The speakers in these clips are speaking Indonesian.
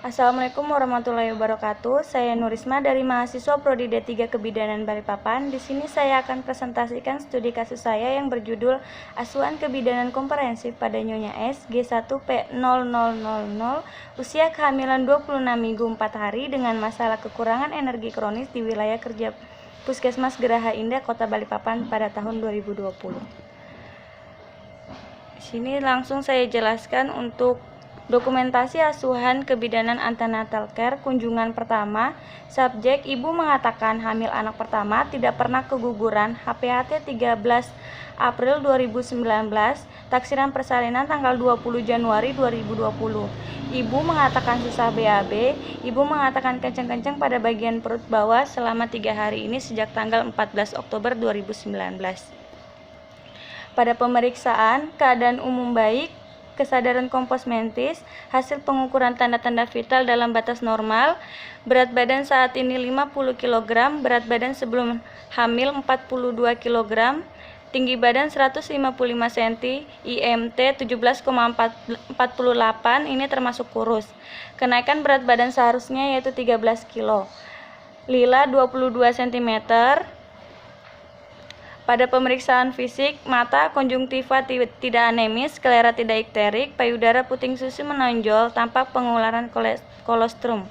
Assalamualaikum warahmatullahi wabarakatuh. Saya Nurisma dari mahasiswa Prodi D3 Kebidanan Balikpapan. Di sini saya akan presentasikan studi kasus saya yang berjudul Asuhan Kebidanan Komprehensif pada Nyonya S G1P0000 usia kehamilan 26 minggu 4 hari dengan masalah kekurangan energi kronis di wilayah kerja Puskesmas Geraha Indah, Kota Balikpapan pada tahun 2020. Di sini langsung saya jelaskan untuk dokumentasi asuhan kebidanan antenatal care kunjungan pertama. Subjek ibu mengatakan hamil anak pertama, tidak pernah keguguran, HPHT 13 April 2019, taksiran persalinan tanggal 20 Januari 2020. Ibu mengatakan susah BAB, ibu mengatakan kencang-kencang pada bagian perut bawah selama 3 hari ini sejak tanggal 14 Oktober 2019. Pada pemeriksaan, keadaan umum baik, kesadaran kompos mentis, hasil pengukuran tanda-tanda vital dalam batas normal, berat badan saat ini 50 kg, berat badan sebelum hamil 42 kg, tinggi badan 155 cm, IMT 17,48, ini termasuk kurus. Kenaikan berat badan seharusnya yaitu 13 kg. Lila 22 cm. Pada pemeriksaan fisik, mata konjungtiva tidak anemis, sklera tidak ikterik, payudara puting susu menonjol, tampak pengularan kolostrum.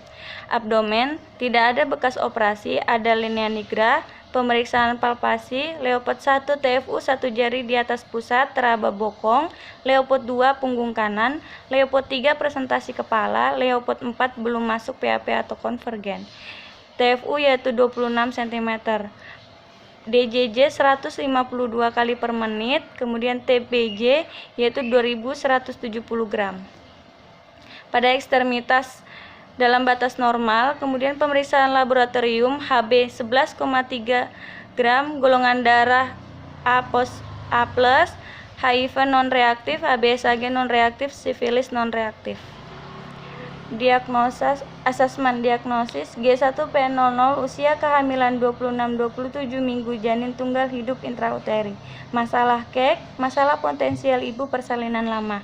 Abdomen, tidak ada bekas operasi, ada linea nigra. Pemeriksaan palpasi, Leopard 1 TFU 1 jari di atas pusat, teraba bokong, Leopard 2 punggung kanan, Leopard 3 presentasi kepala, Leopard 4 belum masuk PAP atau konvergen. TFU yaitu 26 cm. DJJ 152 kali per menit, kemudian TPJ yaitu 2170 gram. Pada ekstremitas dalam batas normal, kemudian pemeriksaan laboratorium HB 11,3 gram, golongan darah A+, HIV non-reaktif, ABSAG non-reaktif, sifilis non-reaktif. Asesmen diagnosis G1P00 usia kehamilan 26-27 minggu, janin tunggal hidup intrauteri. Masalah KEK, masalah potensial ibu persalinan lama.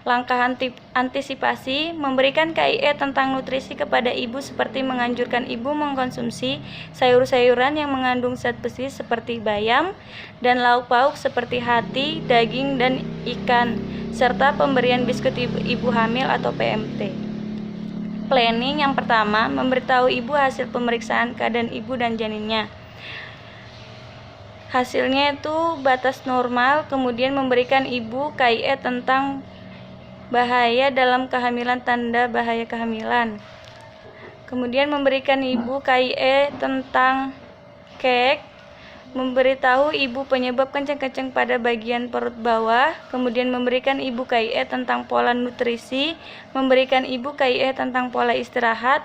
Langkah antisipasi, memberikan KIE tentang nutrisi kepada ibu seperti menganjurkan ibu mengkonsumsi sayur-sayuran yang mengandung zat besi seperti bayam dan lauk pauk seperti hati, daging, dan ikan, serta pemberian biskuit ibu hamil atau PMT. Planning yang pertama, memberitahu ibu hasil pemeriksaan keadaan ibu dan janinnya. Hasilnya itu batas normal, kemudian memberikan ibu KIE tentang bahaya dalam kehamilan, tanda bahaya kehamilan. Kemudian memberikan ibu KIE tentang KEK, memberitahu ibu penyebab kencang-kencang pada bagian perut bawah, kemudian memberikan ibu KIE tentang pola nutrisi, memberikan ibu KIE tentang pola istirahat,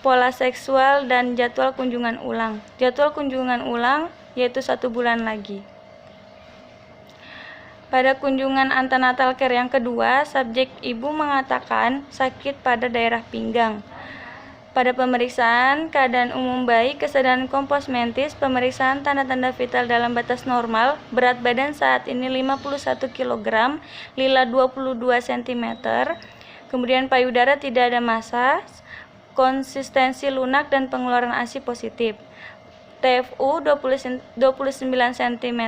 pola seksual, dan jadwal kunjungan ulang. Jadwal kunjungan ulang yaitu 1 bulan lagi. Pada kunjungan antenatal care yang kedua, subjek ibu mengatakan sakit pada daerah pinggang. Pada pemeriksaan, keadaan umum baik, kesadaran kompos mentis, pemeriksaan tanda-tanda vital dalam batas normal, berat badan saat ini 51 kg, lila 22 cm, kemudian payudara tidak ada massa, konsistensi lunak dan pengeluaran ASI positif. TFU 29 cm,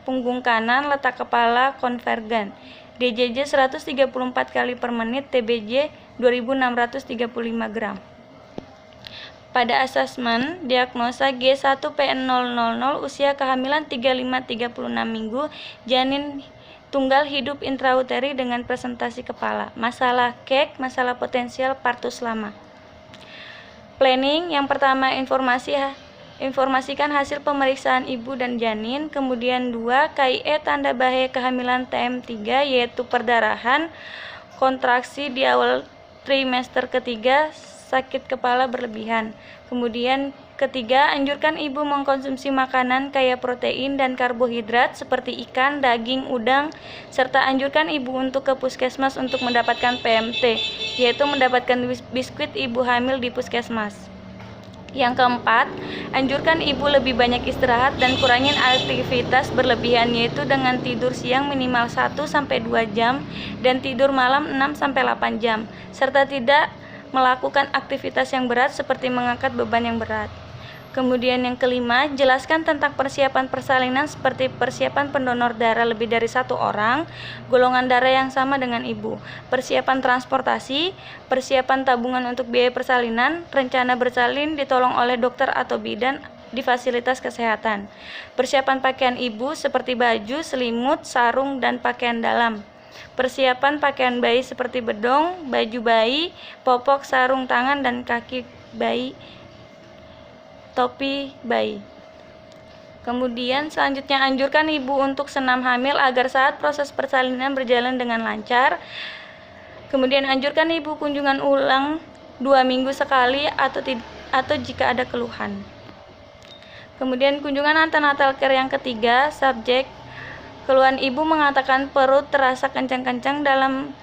punggung kanan, letak kepala konvergen. DJJ 134 kali per menit, TBJ 2635 gram. Pada asesmen, diagnosa G1P00 usia kehamilan 35-36 minggu, janin tunggal hidup intrauteri dengan presentasi kepala. Masalah KEK, masalah potensial partus lama. Planning yang pertama, informasikan hasil pemeriksaan ibu dan janin. Kemudian 2, KIE tanda bahaya kehamilan TM3 yaitu perdarahan, kontraksi di awal trimester ketiga, sakit kepala berlebihan. Kemudian ketiga, anjurkan ibu mengkonsumsi makanan kaya protein dan karbohidrat seperti ikan, daging, udang, serta anjurkan ibu untuk ke puskesmas untuk mendapatkan PMT, yaitu mendapatkan biskuit ibu hamil di puskesmas. Yang keempat, anjurkan ibu lebih banyak istirahat dan kurangin aktivitas berlebihan, yaitu dengan tidur siang minimal 1-2 jam dan tidur malam 6-8 jam, serta tidak melakukan aktivitas yang berat seperti mengangkat beban yang berat. Kemudian yang kelima, jelaskan tentang persiapan persalinan seperti persiapan pendonor darah lebih dari 1 orang, golongan darah yang sama dengan ibu, persiapan transportasi, persiapan tabungan untuk biaya persalinan, rencana bersalin ditolong oleh dokter atau bidan di fasilitas kesehatan, persiapan pakaian ibu seperti baju, selimut, sarung, dan pakaian dalam, persiapan pakaian bayi seperti bedong, baju bayi, popok, sarung tangan dan kaki bayi, topi bayi. Kemudian selanjutnya anjurkan ibu untuk senam hamil agar saat proses persalinan berjalan dengan lancar. Kemudian anjurkan ibu kunjungan ulang 2 minggu sekali atau jika ada keluhan. Kemudian kunjungan antenatal care yang ketiga, subjek keluhan ibu mengatakan perut terasa kencang-kencang dan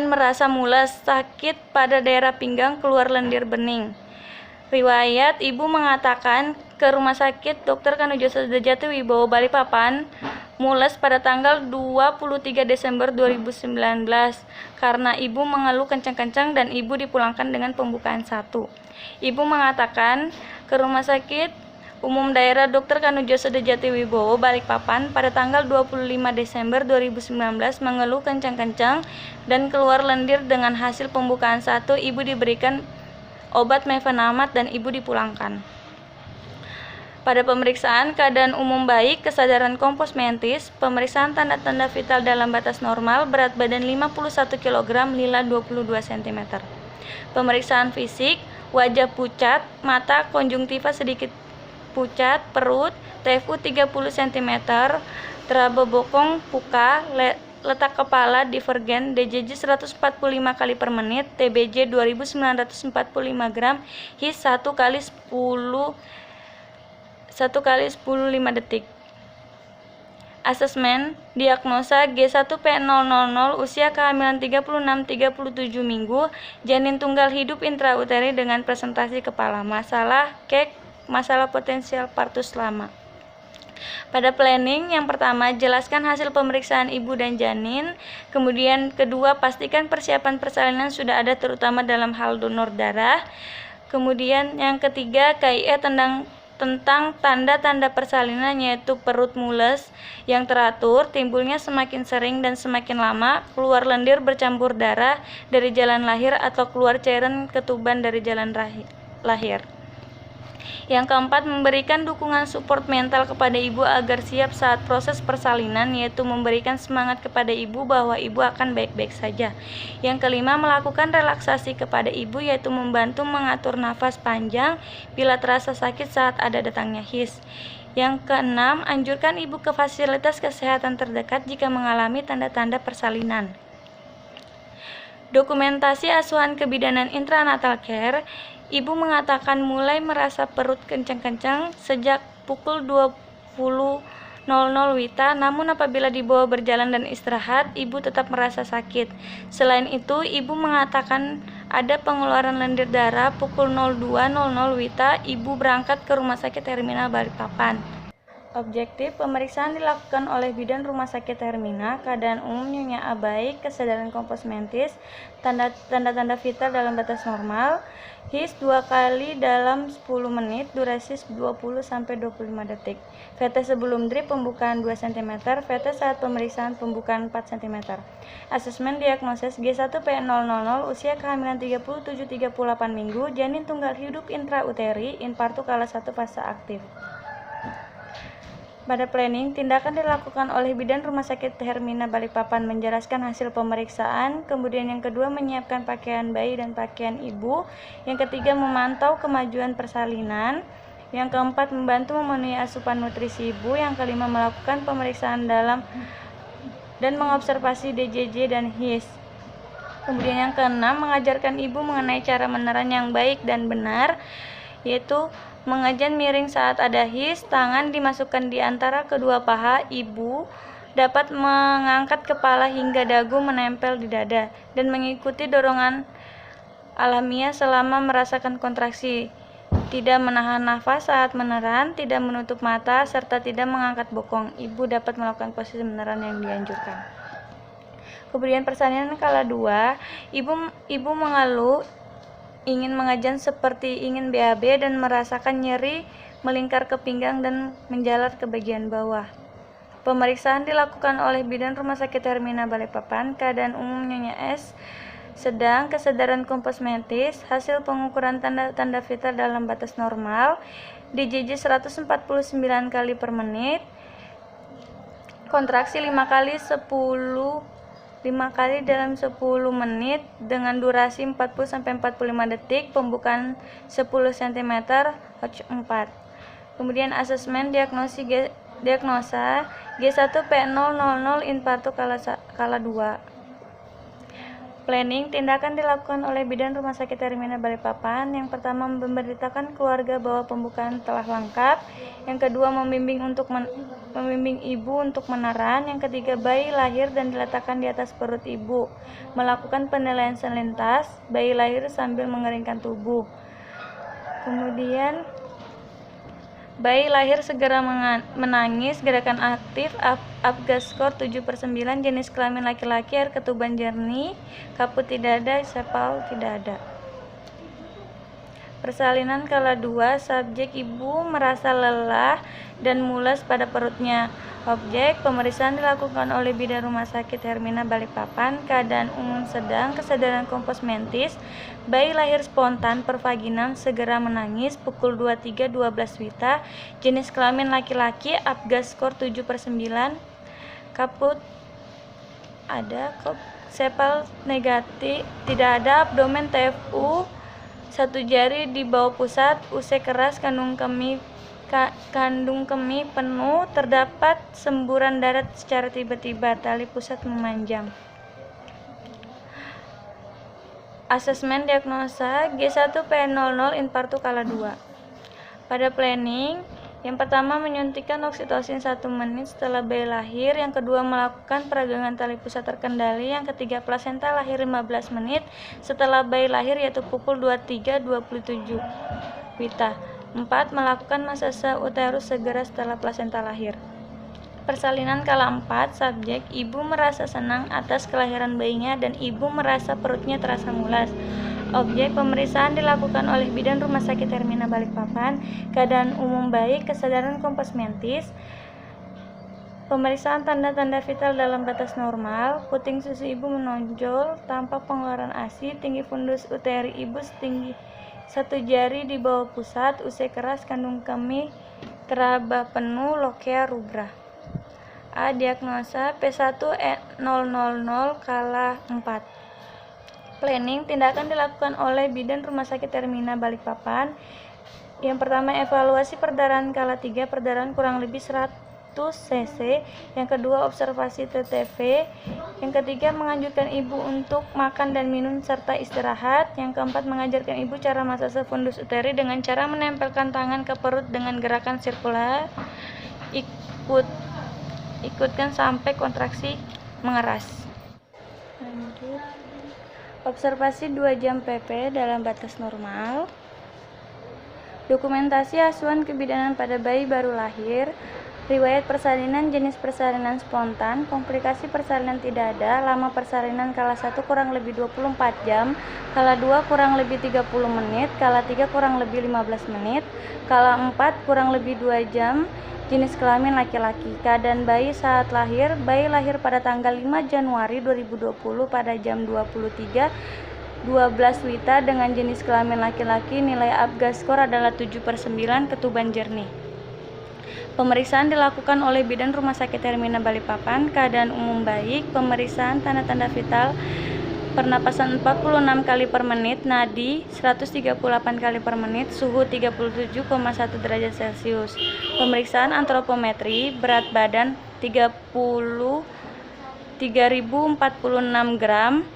merasa mules, sakit pada daerah pinggang, keluar lendir bening. Riwayat ibu mengatakan ke Rumah Sakit Dr. Kanojo Sudajati Wibowo Balikpapan mules pada tanggal 23 Desember 2019 karena ibu mengeluh kencang-kencang dan ibu dipulangkan dengan pembukaan 1. Ibu mengatakan ke Rumah Sakit Umum Daerah Dr. Kanojo Sudajati Wibowo Balikpapan pada tanggal 25 Desember 2019 mengeluh kencang-kencang dan keluar lendir. Dengan hasil pembukaan 1, ibu diberikan obat mefenamat dan ibu dipulangkan. Pada pemeriksaan keadaan umum baik, kesadaran kompos mentis, pemeriksaan tanda-tanda vital dalam batas normal, berat badan 51 kg, lila 22 cm. Pemeriksaan fisik, wajah pucat, mata konjungtiva sedikit pucat, perut, TFU 30 cm, teraba bokong puka, letak kepala divergen, DJJ 145 kali per menit, TBJ 2945 gram, HIS 1 kali 10 detik. Asesmen, diagnosa G1P000, usia kehamilan 36-37 minggu, janin tunggal hidup intrauteri dengan presentasi kepala, masalah kek, masalah potensial partus lama. Pada planning, yang pertama, jelaskan hasil pemeriksaan ibu dan janin. Kemudian kedua, pastikan persiapan persalinan sudah ada terutama dalam hal donor darah. Kemudian yang ketiga, KIE tentang tanda-tanda persalinan yaitu perut mules yang teratur, timbulnya semakin sering dan semakin lama, keluar lendir bercampur darah dari jalan lahir atau keluar cairan ketuban dari jalan lahir. Yang keempat, memberikan dukungan support mental kepada ibu agar siap saat proses persalinan, yaitu memberikan semangat kepada ibu bahwa ibu akan baik-baik saja. Yang kelima, melakukan relaksasi kepada ibu, yaitu membantu mengatur nafas panjang bila terasa sakit saat ada datangnya HIS. Yang keenam, anjurkan ibu ke fasilitas kesehatan terdekat jika mengalami tanda-tanda persalinan. Dokumentasi asuhan kebidanan intranatal care. Ibu mengatakan mulai merasa perut kencang-kencang sejak pukul 20.00 WITA, namun apabila dibawa berjalan dan istirahat, ibu tetap merasa sakit. Selain itu, ibu mengatakan ada pengeluaran lendir darah pukul 02.00 WITA, ibu berangkat ke Rumah Sakit Hermina Balikpapan. Objektif pemeriksaan dilakukan oleh bidan Rumah Sakit Hermina, keadaan umum Nyonya A baik, kesadaran kompos mentis, tanda-tanda vital dalam batas normal, HIS 2 kali dalam 10 menit, durasi 20-25 detik. VT sebelum drip pembukaan 2 cm, VT saat pemeriksaan pembukaan 4 cm. Asesmen diagnosis G1P000, usia kehamilan 37-38 minggu, janin tunggal hidup intrauteri, infartu kala 1 fase aktif. Pada planning, tindakan dilakukan oleh bidan Rumah Sakit Hermina Balikpapan menjelaskan hasil pemeriksaan, kemudian yang kedua menyiapkan pakaian bayi dan pakaian ibu, yang ketiga memantau kemajuan persalinan, yang keempat membantu memenuhi asupan nutrisi ibu, yang kelima melakukan pemeriksaan dalam dan mengobservasi DJJ dan HIS. Kemudian yang keenam mengajarkan ibu mengenai cara meneran yang baik dan benar, yaitu mengajan miring saat ada HIS, tangan dimasukkan di antara kedua paha, ibu dapat mengangkat kepala hingga dagu menempel di dada, dan mengikuti dorongan alamiah selama merasakan kontraksi, tidak menahan nafas saat meneran, tidak menutup mata, serta tidak mengangkat bokong. Ibu dapat melakukan posisi meneran yang dianjurkan. Kemudian persalinan skala 2, ibu mengeluh, ingin mengajan seperti ingin BAB dan merasakan nyeri melingkar ke pinggang dan menjalar ke bagian bawah. Pemeriksaan dilakukan oleh bidan Rumah Sakit Hermina Balikpapan. Keadaan umum Nyonya S sedang, kesadaran kompos medis, hasil pengukuran tanda-tanda vital dalam batas normal, DJJ 149 kali per menit, kontraksi 5 kali dalam 10 menit dengan durasi 40-45 detik, pembukaan 10 cm, Hodge 4. Kemudian asesmen diagnosa G1P000 infartu skala 2. Planning tindakan dilakukan oleh bidan Rumah Sakit Hermina Balikpapan. Yang pertama, memberitakan keluarga bahwa pembukaan telah lengkap. Yang kedua, membimbing ibu untuk meneran. Yang ketiga, bayi lahir dan diletakkan di atas perut ibu. Melakukan penilaian selintas bayi lahir sambil mengeringkan tubuh. Kemudian bayi lahir segera menangis, gerakan aktif, Apgar skor 7/9, jenis kelamin laki-laki, air ketuban jernih, kaput tidak ada, sepal tidak ada. Persalinan skala 2, subjek ibu merasa lelah dan mules pada perutnya. Objek pemeriksaan dilakukan oleh bidan Rumah Sakit Hermina Balikpapan. Keadaan umum sedang, kesadaran kompos mentis, bayi lahir spontan pervaginam, segera menangis, pukul 23.12 WITA, jenis kelamin laki-laki, Apgar skor 7/9, kaput ada, sepal negatif tidak ada, abdomen TFU, satu jari di bawah pusat, usai keras, kandung kemih penuh, terdapat semburan darat secara tiba-tiba, tali pusat memanjang. Asesmen diagnosa G1P000 infartu skala 2. Pada planning, yang pertama menyuntikkan oksitosin 1 menit setelah bayi lahir, yang kedua melakukan peragangan tali pusat terkendali, yang ketiga plasenta lahir 15 menit setelah bayi lahir yaitu pukul 23.27 WITA. 4. Melakukan masase uterus segera setelah plasenta lahir. Persalinan skala 4, subjek ibu merasa senang atas kelahiran bayinya dan ibu merasa perutnya terasa mulas. Objek pemeriksaan dilakukan oleh bidan Rumah Sakit Hermina Balikpapan. Keadaan umum baik, kesadaran kompos mentis, pemeriksaan tanda-tanda vital dalam batas normal, puting susu ibu menonjol, tampak pengeluaran ASI, tinggi fundus uteri ibu setinggi 1 jari di bawah pusat, usai keras, kandung kemih teraba penuh, lokea rubra. A. Diagnosa P1E000 skala 4. Planning tindakan dilakukan oleh bidan Rumah Sakit Hermina Balikpapan. Yang pertama, evaluasi perdarahan skala 3, perdarahan kurang lebih 100 cc. Yang kedua, observasi TTV. Yang ketiga, menganjurkan ibu untuk makan dan minum serta istirahat. Yang keempat, mengajarkan ibu cara masase fundus uteri dengan cara menempelkan tangan ke perut dengan gerakan sirkular. Ikutkan sampai kontraksi mengeras. Lanjut. Observasi 2 jam PP dalam batas normal. Dokumentasi asuhan kebidanan pada bayi baru lahir. Riwayat persalinan, jenis persalinan spontan, komplikasi persalinan tidak ada, lama persalinan skala 1 kurang lebih 24 jam, skala 2 kurang lebih 30 menit, skala 3 kurang lebih 15 menit, skala 4 kurang lebih 2 jam, jenis kelamin laki-laki. Keadaan bayi saat lahir, bayi lahir pada tanggal 5 Januari 2020 pada jam 23.12 WITA dengan jenis kelamin laki-laki, nilai Apgar skor adalah 7/9, ketuban jernih. Pemeriksaan dilakukan oleh bidan Rumah Sakit Hermina Balikpapan. Keadaan umum baik, pemeriksaan tanda-tanda vital, pernapasan 46 kali per menit, nadi 138 kali per menit, suhu 37,1 derajat Celcius. Pemeriksaan antropometri, berat badan 3.046 gram,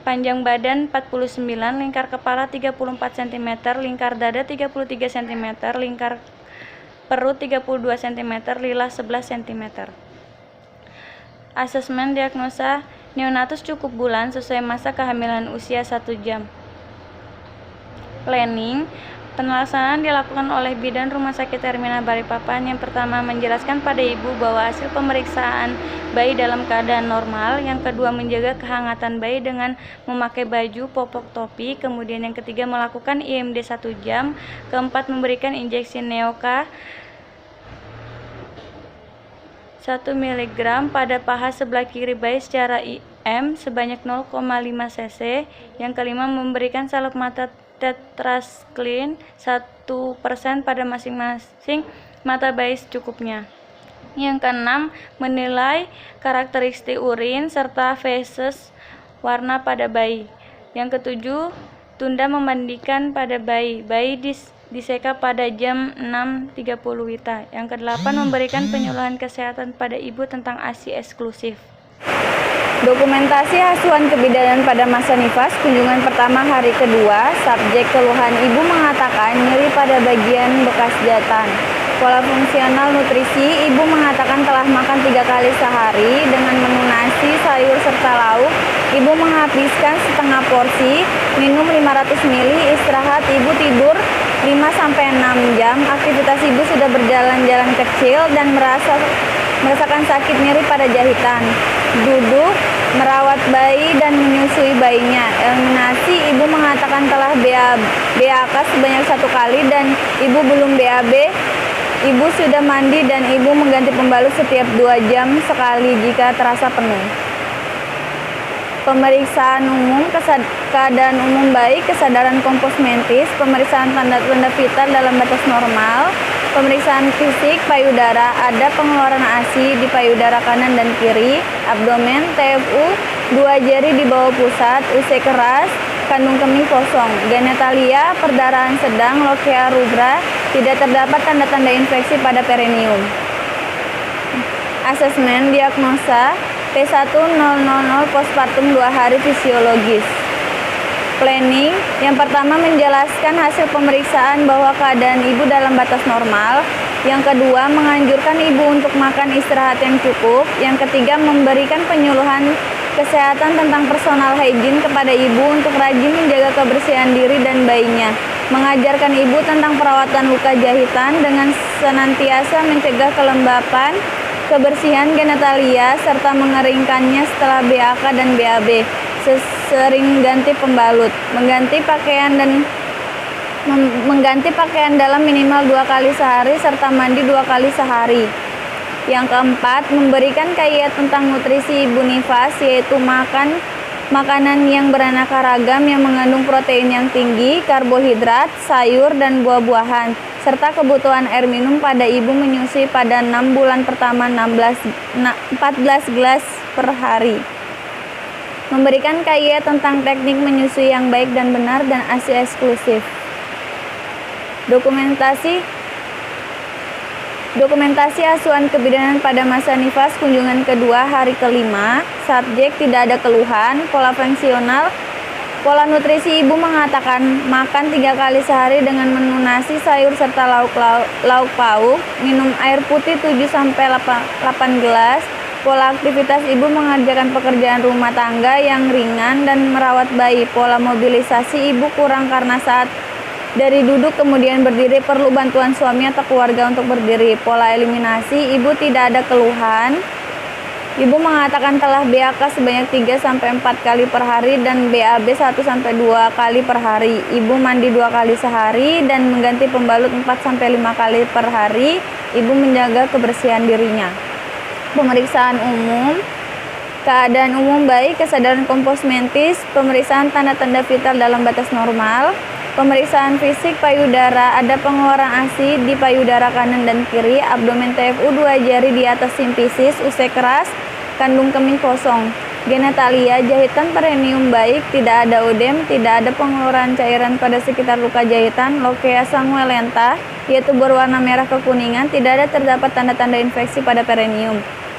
panjang badan 49, lingkar kepala 34 cm, lingkar dada 33 cm, lingkar perut 32 cm, lilah 11 cm. Asesmen diagnosa neonatus cukup bulan sesuai masa kehamilan usia 1 jam. Planning Pelaksanaan dilakukan oleh Bidan Rumah Sakit Hermina Balikpapan. Yang pertama, menjelaskan pada ibu bahwa hasil pemeriksaan bayi dalam keadaan normal. Yang kedua, menjaga kehangatan bayi dengan memakai baju, popok, topi. Kemudian yang ketiga, melakukan IMD 1 jam. Keempat, memberikan injeksi Neoka 1 mg pada paha sebelah kiri bayi secara IM sebanyak 0,5 cc. Yang kelima, memberikan salep mata tetracycline 1% pada masing-masing mata bayi secukupnya. Yang keenam, menilai karakteristik urin serta feses warna pada bayi. Yang ketujuh, tunda memandikan pada bayi. Bayi diseka pada jam 6.30 WITA. Yang kedelapan, memberikan penyuluhan kesehatan pada ibu tentang ASI eksklusif. Dokumentasi asuhan kebidanan pada masa nifas, kunjungan pertama hari kedua. Subjek keluhan ibu mengatakan nyeri pada bagian bekas jatan. Pola fungsional nutrisi, ibu mengatakan telah makan 3 kali sehari dengan menu nasi, sayur, serta lauk. Ibu menghabiskan setengah porsi, minum 500 ml, istirahat ibu tidur 5-6 jam. Aktivitas ibu sudah berjalan-jalan kecil dan merasakan sakit nyeri pada jahitan. Duduk, merawat bayi dan menyusui bayinya. Eliminasi, ibu mengatakan telah BAK sebanyak 1 kali dan ibu belum BAB. Ibu sudah mandi dan ibu mengganti pembalut setiap 2 jam sekali jika terasa penuh. Pemeriksaan umum, keadaan umum bayi, kesadaran kompos mentis, pemeriksaan tanda-tanda vital dalam batas normal, pemeriksaan fisik payudara, ada pengeluaran ASI di payudara kanan dan kiri, abdomen, TFU, 2 jari di bawah pusat, UC keras, kandung kemih kosong, genitalia, perdarahan sedang, lochia rubra, tidak terdapat tanda-tanda infeksi pada perineum. Asesmen diagnosa P1000 postpartum 2 hari fisiologis. Planning, yang pertama menjelaskan hasil pemeriksaan bahwa keadaan ibu dalam batas normal. Yang kedua, menganjurkan ibu untuk makan istirahat yang cukup. Yang ketiga, memberikan penyuluhan kesehatan tentang personal hygiene kepada ibu untuk rajin menjaga kebersihan diri dan bayinya. Mengajarkan ibu tentang perawatan luka jahitan dengan senantiasa mencegah kelembapan, kebersihan genitalia, serta mengeringkannya setelah BAK dan BAB. Sering ganti pembalut, mengganti pakaian dalam minimal 2 kali sehari serta mandi 2 kali sehari. Yang keempat, memberikan kajian tentang nutrisi ibu nifas, yaitu makanan yang beraneka ragam yang mengandung protein yang tinggi, karbohidrat, sayur, dan buah-buahan, serta kebutuhan air minum pada ibu menyusui pada 6 bulan pertama 14 gelas per hari. Memberikan kajian tentang teknik menyusui yang baik dan benar dan ASI eksklusif. Dokumentasi asuhan kebidanan pada masa nifas, kunjungan kedua hari kelima. Subjek tidak ada keluhan. Pola fungsional, pola nutrisi ibu mengatakan makan 3 kali sehari dengan menu nasi, sayur, serta lauk pauk. Minum air putih 7-8 gelas. Pola aktivitas ibu mengerjakan pekerjaan rumah tangga yang ringan dan merawat bayi. Pola mobilisasi ibu kurang karena saat dari duduk kemudian berdiri perlu bantuan suami atau keluarga untuk berdiri. Pola eliminasi, ibu tidak ada keluhan. Ibu mengatakan telah BAK sebanyak 3-4 kali per hari dan BAB 1-2 kali per hari. Ibu mandi 2 kali sehari dan mengganti pembalut 4-5 kali per hari. Ibu menjaga kebersihan dirinya. Pemeriksaan umum, keadaan umum bayi, kesadaran kompos mentis, pemeriksaan tanda-tanda vital dalam batas normal, pemeriksaan fisik payudara, ada pengeluaran ASI di payudara kanan dan kiri, abdomen TFU 2 jari di atas simpisis, UC keras, kandung kemih kosong, genitalia, jahitan perineum baik, tidak ada odem, tidak ada pengeluaran cairan pada sekitar luka jahitan, lochia sanguinolenta, yaitu berwarna merah kekuningan, tidak ada terdapat tanda-tanda infeksi pada perineum.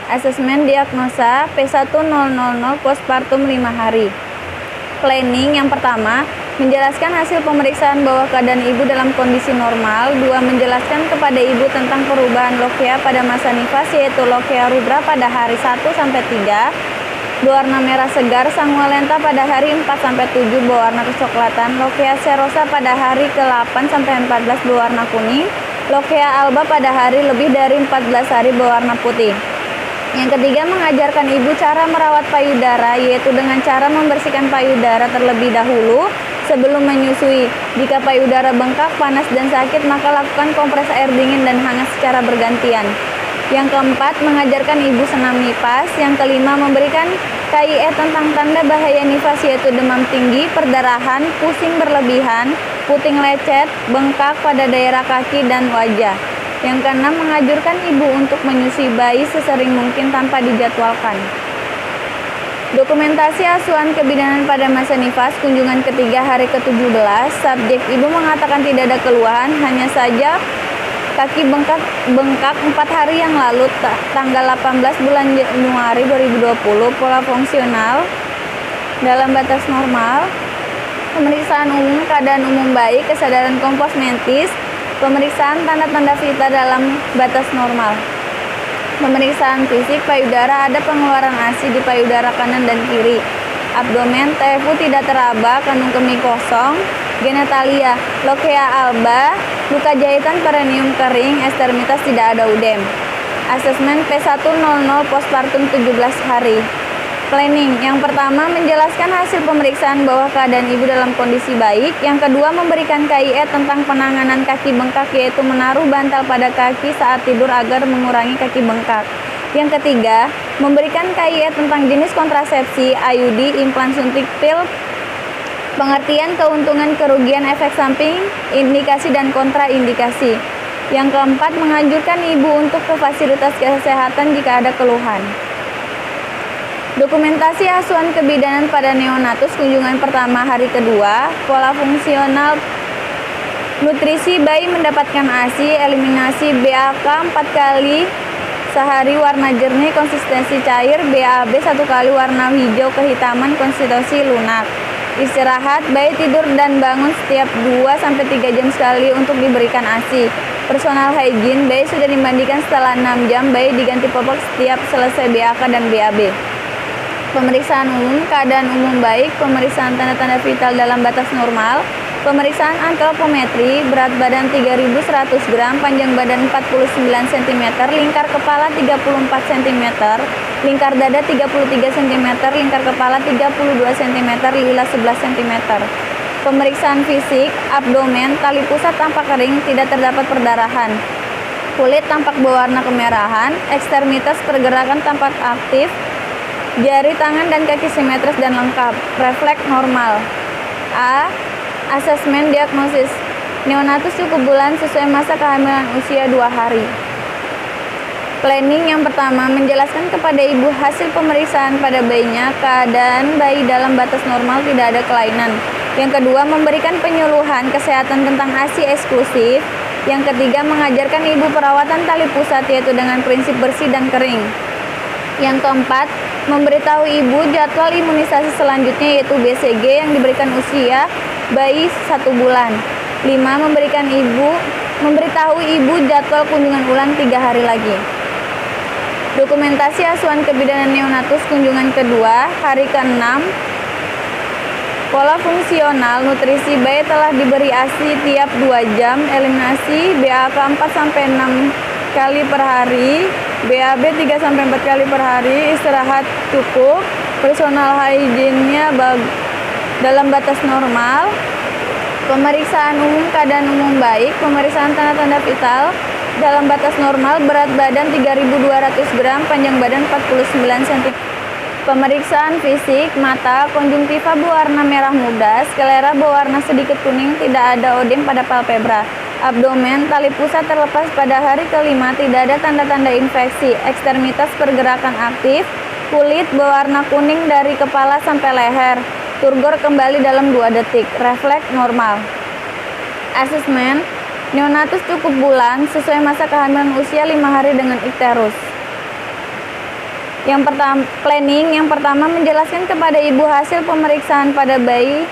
Asesmen diagnosa P1000 postpartum 5 hari. Planning, yang pertama, menjelaskan hasil pemeriksaan bahwa keadaan ibu dalam kondisi normal. 2. Menjelaskan kepada ibu tentang perubahan lochia pada masa nifas, yaitu lochia rubra pada hari 1-3. berwarna merah segar, sanguolenta pada hari 4-7 berwarna kecoklatan, Lochia serosa pada hari ke-8-14 berwarna kuning, Lochia alba pada hari lebih dari 14 hari berwarna putih. Yang ketiga, mengajarkan ibu cara merawat payudara, yaitu dengan cara membersihkan payudara terlebih dahulu sebelum menyusui. Jika payudara bengkak, panas, dan sakit, maka lakukan kompres air dingin dan hangat secara bergantian. Yang keempat, mengajarkan ibu senam nifas. Yang kelima, memberikan KIE tentang tanda bahaya nifas, yaitu demam tinggi, perdarahan, pusing berlebihan, puting lecet, bengkak pada daerah kaki dan wajah. Yang keenam, menganjurkan ibu untuk menyusui bayi sesering mungkin tanpa dijadwalkan. Dokumentasi asuhan kebidanan pada masa nifas, kunjungan ketiga hari ke-17, subjek ibu mengatakan tidak ada keluhan, hanya saja kaki bengkak 4 hari yang lalu, tanggal 18 bulan Januari 2020, pola fungsional dalam batas normal, pemeriksaan umum, keadaan umum baik, kesadaran kompos mentis, pemeriksaan tanda-tanda vital dalam batas normal. Pemeriksaan fisik payudara, ada pengeluaran ASI di payudara kanan dan kiri. Abdomen, TFU tidak teraba, kandung kemih kosong. Genitalia, Lochia alba, luka jahitan perineum kering, ekstremitas tidak ada udem. Asesmen P100 postpartum 17 hari. Planning, yang pertama menjelaskan hasil pemeriksaan bahwa keadaan ibu dalam kondisi baik. Yang kedua, memberikan KIE tentang penanganan kaki bengkak, yaitu menaruh bantal pada kaki saat tidur agar mengurangi kaki bengkak. Yang ketiga, memberikan KIE tentang jenis kontrasepsi, IUD, implan suntik pil, pengertian keuntungan, kerugian, efek samping, indikasi dan kontraindikasi. Yang keempat, menganjurkan ibu untuk ke fasilitas kesehatan jika ada keluhan. Dokumentasi asuhan kebidanan pada neonatus, kunjungan pertama hari kedua, pola fungsional nutrisi, bayi mendapatkan ASI, eliminasi BAK 4 kali sehari, warna jernih, konsistensi cair, BAB 1 kali, warna hijau kehitaman, konsistensi lunak. Istirahat, bayi tidur dan bangun setiap 2-3 jam sekali untuk diberikan ASI. Personal hygiene, bayi sudah dimandikan setelah 6 jam, bayi diganti popok setiap selesai BAK dan BAB. Pemeriksaan umum, keadaan umum baik, pemeriksaan tanda-tanda vital dalam batas normal, pemeriksaan antropometri, berat badan 3.100 gram, panjang badan 49 cm, lingkar kepala 34 cm, lingkar dada 33 cm, lingkar kepala 32 cm, lila 11 cm. Pemeriksaan fisik, abdomen, tali pusat tampak kering, tidak terdapat perdarahan. Kulit tampak berwarna kemerahan, ekstremitas pergerakan tampak aktif, jari tangan dan kaki simetris dan lengkap, refleks normal. A. Asesmen diagnosis, neonatus cukup bulan sesuai masa kehamilan usia 2 hari. Planning, yang pertama menjelaskan kepada ibu hasil pemeriksaan pada bayinya, keadaan bayi dalam batas normal, tidak ada kelainan. Yang kedua, memberikan penyuluhan kesehatan tentang ASI eksklusif. Yang ketiga, mengajarkan ibu perawatan tali pusat, yaitu dengan prinsip bersih dan kering. Yang keempat, memberitahu ibu jadwal imunisasi selanjutnya, yaitu BCG yang diberikan usia bayi 1 bulan. 5. Memberitahu ibu jadwal kunjungan ulang 3 hari lagi. Dokumentasi asuhan kebidanan neonatus, kunjungan kedua hari ke-6, pola fungsional nutrisi, bayi telah diberi ASI tiap 2 jam, eliminasi BAK 4-6 kali per hari, BAB 3-4 kali per hari, istirahat cukup, personal hygiene-nya dalam batas normal, pemeriksaan umum, keadaan umum baik, pemeriksaan tanda-tanda vital dalam batas normal, berat badan 3.200 gram, panjang badan 49 cm. Pemeriksaan fisik, mata, konjungtiva berwarna merah muda, sklera berwarna sedikit kuning, tidak ada odem pada palpebra. Abdomen, tali pusat terlepas pada hari ke-5, tidak ada tanda-tanda infeksi, ekstremitas pergerakan aktif, kulit berwarna kuning dari kepala sampai leher, turgor kembali dalam 2 detik, refleks normal. Asesmen, neonatus cukup bulan sesuai masa kehamilan usia 5 hari dengan ikterus. Yang pertama, planning, yang pertama menjelaskan kepada ibu hasil pemeriksaan pada bayi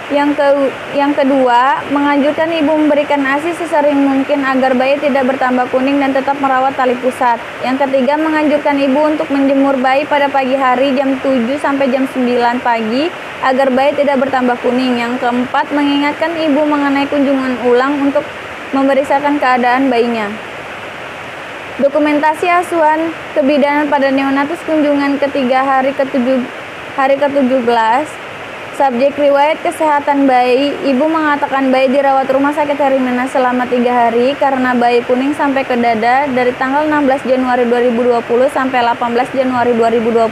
Yang kedua, menganjurkan ibu memberikan ASI sesering mungkin agar bayi tidak bertambah kuning dan tetap merawat tali pusat. Yang ketiga, menganjurkan ibu untuk menjemur bayi pada pagi hari jam 7 sampai jam 9 pagi agar bayi tidak bertambah kuning. Yang keempat, mengingatkan ibu mengenai kunjungan ulang untuk memeriksakan keadaan bayinya. Dokumentasi asuhan kebidanan pada neonatus kunjungan ketiga hari ke-17. Subjek riwayat kesehatan bayi, ibu mengatakan bayi dirawat rumah sakit Hermina selama 3 hari karena bayi kuning sampai ke dada dari tanggal 16 Januari 2020 sampai 18 Januari 2020.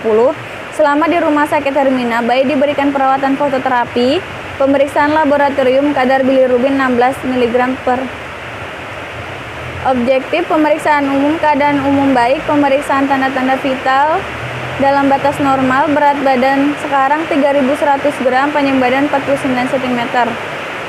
Selama di rumah sakit Hermina, bayi diberikan perawatan fototerapi, pemeriksaan laboratorium kadar bilirubin 16 mg per objektif, pemeriksaan umum keadaan umum baik, pemeriksaan tanda-tanda vital dalam batas normal, berat badan sekarang 3.100 gram, panjang badan 49 cm.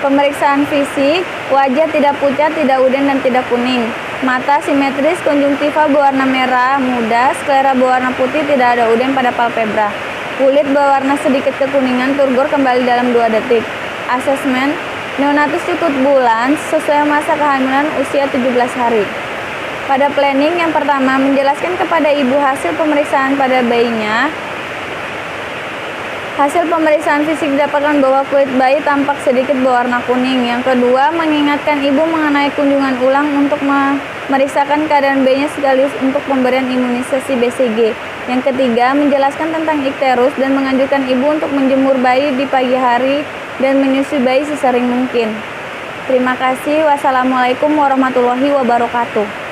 Pemeriksaan fisik, wajah tidak pucat, tidak udan, dan tidak kuning. Mata simetris, konjungtiva berwarna merah muda, sklera berwarna putih, tidak ada udan pada palpebra. Kulit berwarna sedikit kekuningan, turgor kembali dalam 2 detik. Asesmen, neonatus tutut bulan sesuai masa kehamilan usia 17 hari. Pada planning yang pertama, menjelaskan kepada ibu hasil pemeriksaan pada bayinya. Hasil pemeriksaan fisik didapatkan bahwa kulit bayi tampak sedikit berwarna kuning. Yang kedua, mengingatkan ibu mengenai kunjungan ulang untuk memeriksakan keadaan bayinya sekaligus untuk pemberian imunisasi BCG. Yang ketiga, menjelaskan tentang ikterus dan menganjurkan ibu untuk menjemur bayi di pagi hari dan menyusui bayi sesering mungkin. Terima kasih. Wassalamualaikum warahmatullahi wabarakatuh.